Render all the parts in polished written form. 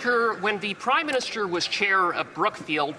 Speaker, when the Prime Minister was chair of Brookfield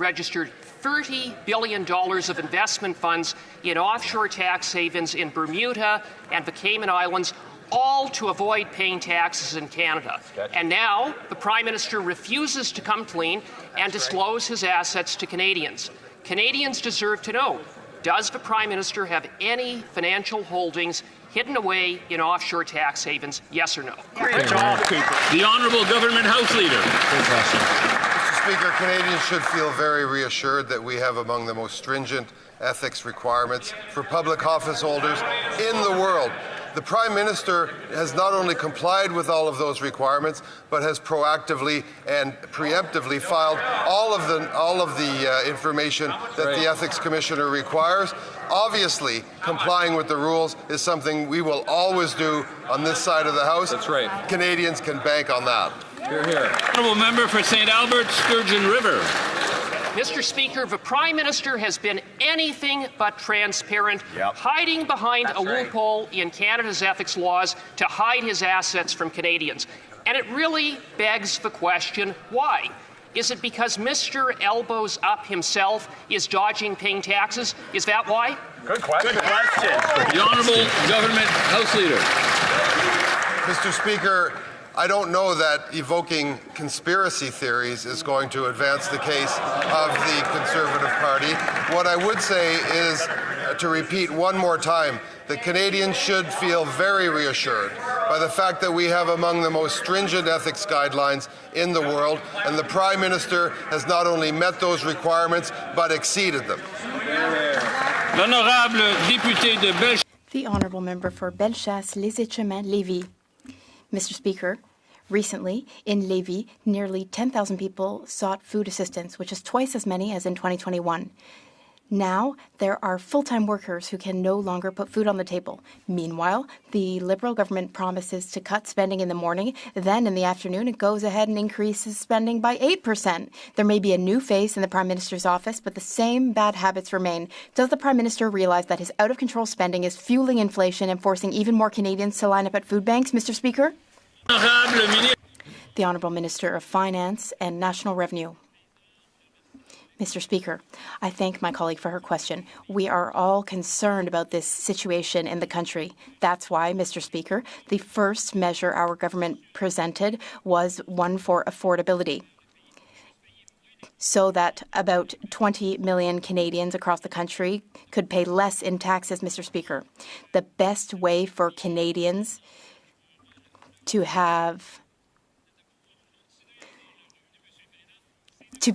registered $30 billion of investment funds in offshore tax havens in Bermuda and the Cayman Islands, all to avoid paying taxes in Canada. And now the Prime Minister refuses to come clean and disclose his assets to Canadians. Canadians deserve to know, does the Prime Minister have any financial holdings hidden away in offshore tax havens, yes or no? Great job, Cooper. The Honourable Government House Leader. Mr. Speaker, Canadians should feel very reassured that we have among the most stringent ethics requirements for public office holders in the world. The Prime Minister has not only complied with all of those requirements, but has proactively and preemptively filed all of the information that the Ethics Commissioner requires. Obviously, complying with the rules is something we will always do on this side of the House. That's right. Canadians can bank on that. Hear, hear. Honourable Member for St. Albert, Sturgeon River. Mr. Speaker, the Prime Minister has been anything but transparent, hiding behind a loophole in Canada's ethics laws to hide his assets from Canadians. And it really begs the question, why? Is it because Mr. Elbows Up himself is dodging paying taxes? Is that why? Good question. Good question. The Honourable Government House Leader. Mr. Speaker, I don't know that evoking conspiracy theories is going to advance the case of the Conservative Party. What I would say is, to repeat one more time, that Canadians should feel very reassured by the fact that we have among the most stringent ethics guidelines in the world, and the Prime Minister has not only met those requirements, but exceeded them. L'honorable député de Bellechasse. The Honourable Member for Bellechasse, Les Etchemins, Lévis. Mr. Speaker, recently in Lévis, nearly 10,000 people sought food assistance, which is twice as many as in 2021. Now, there are full-time workers who can no longer put food on the table. Meanwhile, the Liberal government promises to cut spending in the morning. Then, in the afternoon, it goes ahead and increases spending by 8%. There may be a new face in the Prime Minister's office, but the same bad habits remain. Does the Prime Minister realize that his out-of-control spending is fueling inflation and forcing even more Canadians to line up at food banks, Mr. Speaker? The Honourable Minister of Finance and National Revenue. Mr. Speaker, I thank my colleague for her question. We are all concerned about this situation in the country. That's why, Mr. Speaker, the first measure our government presented was one for affordability, so that about 20 million Canadians across the country could pay less in taxes, Mr. Speaker. The best way for Canadians to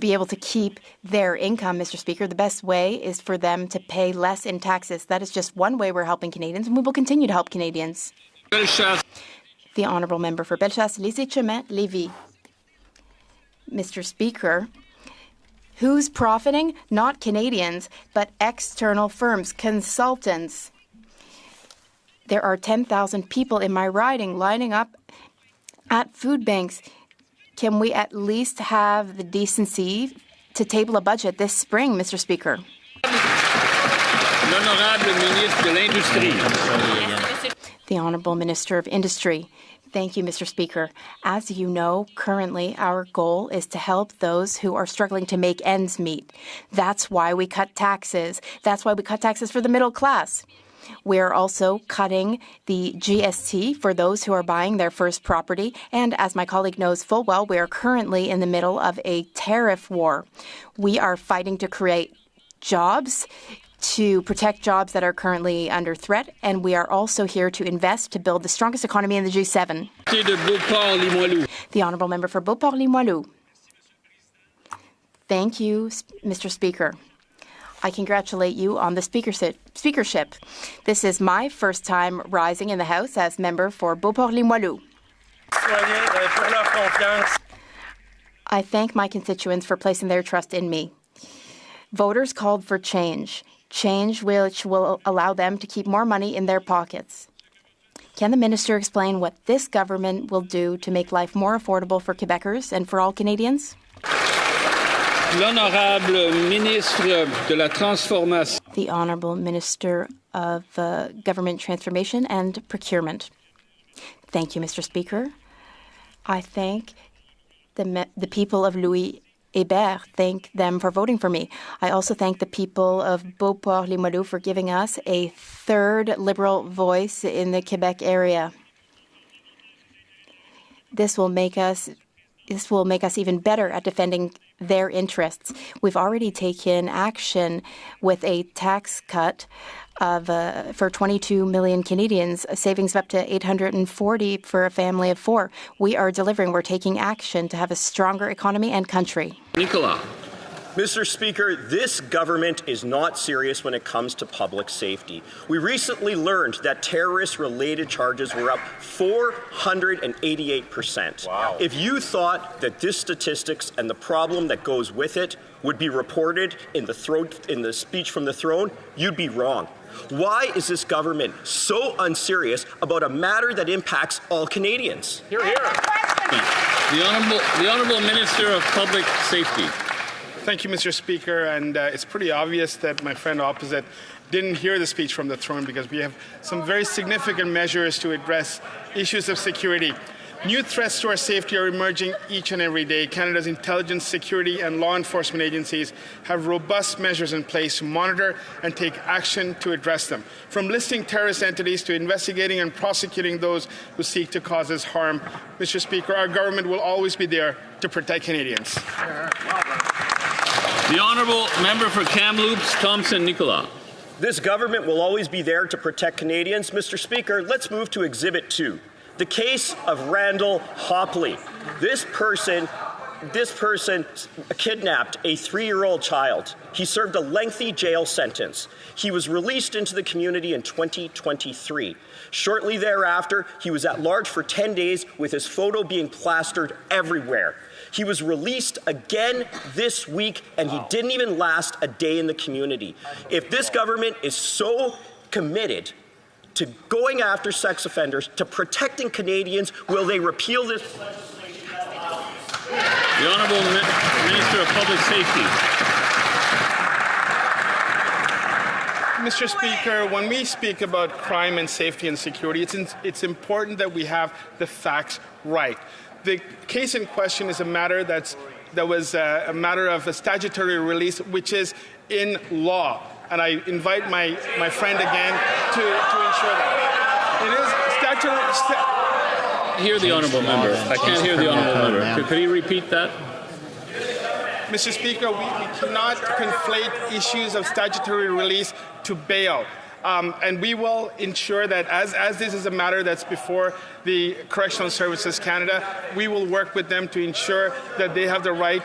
be able to keep their income, Mr. Speaker, the best way is for them to pay less in taxes. That is just one way we're helping Canadians, and we will continue to help Canadians. Bellechasse. The Honourable Member for Bellechasse, Les Etchemins, Lévis. Mr. Speaker, who's profiting? Not Canadians, but external firms, consultants. There are 10,000 people in my riding lining up at food banks. Can we at least have the decency to table a budget this spring, Mr. Speaker? L'honorable ministre de l'Industrie. The Honourable Minister of Industry. Thank you, Mr. Speaker. As you know, currently our goal is to help those who are struggling to make ends meet. That's why we cut taxes. That's why we cut taxes for the middle class. We are also cutting the GST for those who are buying their first property. And as my colleague knows full well, we are currently in the middle of a tariff war. We are fighting to create jobs, to protect jobs that are currently under threat. And we are also here to invest to build the strongest economy in the G7. The Honourable Member for Beauport-Limoilou. Thank you, Mr. Speaker. I congratulate you on the speakership. This is my first time rising in the House as member for Beauport-Limoilou. I thank my constituents for placing their trust in me. Voters called for change which will allow them to keep more money in their pockets. Can the minister explain what this government will do to make life more affordable for Quebecers and for all Canadians? L'honorable ministre de la Transformation. The Honourable Minister of Government Transformation and Procurement. Thank you, Mr. Speaker. I thank The people of Louis Hébert thank them for voting for me. I also thank the people of Beauport-Limoilou for giving us a third Liberal voice in the Quebec area. This will make us even better at defending their interests. We've already taken action with a tax cut for 22 million Canadians, a savings of up to $840 for a family of 4. We are delivering. We're taking action to have a stronger economy and country. Nicolas. Mr. Speaker, this government is not serious when it comes to public safety. We recently learned that terrorist-related charges were up 488%. Wow. If you thought that this statistics and the problem that goes with it would be reported in the speech from the throne, you'd be wrong. Why is this government so unserious about a matter that impacts all Canadians? Hear, hear. The Honourable Minister of Public Safety. Thank you, Mr. Speaker. And it's pretty obvious that my friend opposite didn't hear the speech from the throne because we have some very significant measures to address issues of security. New threats to our safety are emerging each and every day. Canada's intelligence, security and law enforcement agencies have robust measures in place to monitor and take action to address them. From listing terrorist entities to investigating and prosecuting those who seek to cause us harm. Mr. Speaker, our government will always be there to protect Canadians. The Honourable Member for Kamloops, Thompson Nicolas. This government will always be there to protect Canadians. Mr. Speaker, let's move to Exhibit 2. The case of Randall Hopley. This person kidnapped a 3-year-old child. He served a lengthy jail sentence. He was released into the community in 2023. Shortly thereafter, he was at large for 10 days with his photo being plastered everywhere. He was released again this week, and he didn't even last a day in the community. If this government is so committed to going after sex offenders, to protecting Canadians, will they repeal this? The Honourable Minister of Public Safety. Mr. Speaker, when we speak about crime and safety and security, it's important that we have the facts right. The case in question is a matter that was a matter of a statutory release, which is in law. And I invite my friend again to ensure that. It is statutory. Hear the Honourable Member. I can't hear the Honourable Member. Could he repeat that? Mr. Speaker, we cannot conflate issues of statutory release to bail. And we will ensure that as this is a matter that's before the Correctional Services Canada, we will work with them to ensure that they have the right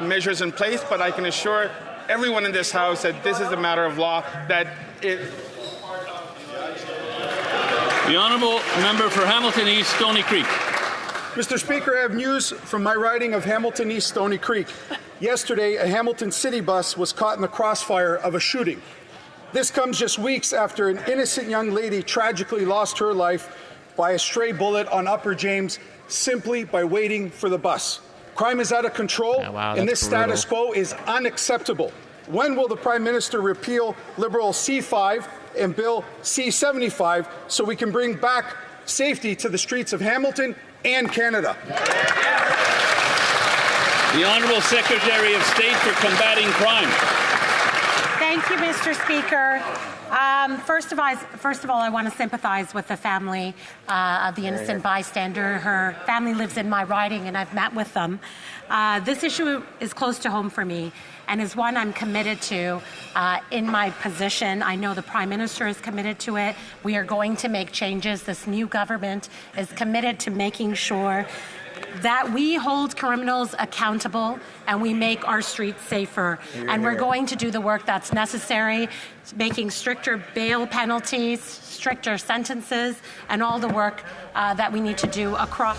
measures in place. But I can assure everyone in this House that this is a matter of law, that it... The Honourable Member for Hamilton East, Stony Creek. Mr. Speaker, I have news from my riding of Hamilton East, Stony Creek. Yesterday, a Hamilton City bus was caught in the crossfire of a shooting. This comes just weeks after an innocent young lady tragically lost her life by a stray bullet on Upper James simply by waiting for the bus. Crime is out of control, and this status quo is unacceptable. When will the Prime Minister repeal Liberal C5 and Bill C75 so we can bring back safety to the streets of Hamilton and Canada? The Honourable Secretary of State for Combating Crime. Thank you, Mr. Speaker. First of all, I want to sympathize with the family of the innocent bystander. Her family lives in my riding, and I've met with them. This issue is close to home for me and is one I'm committed to in my position. I know the Prime Minister is committed to it. We are going to make changes. This new government is committed to making sure that we hold criminals accountable and we make our streets safer. And we're going to do the work that's necessary, making stricter bail penalties, stricter sentences, and all the work that we need to do across.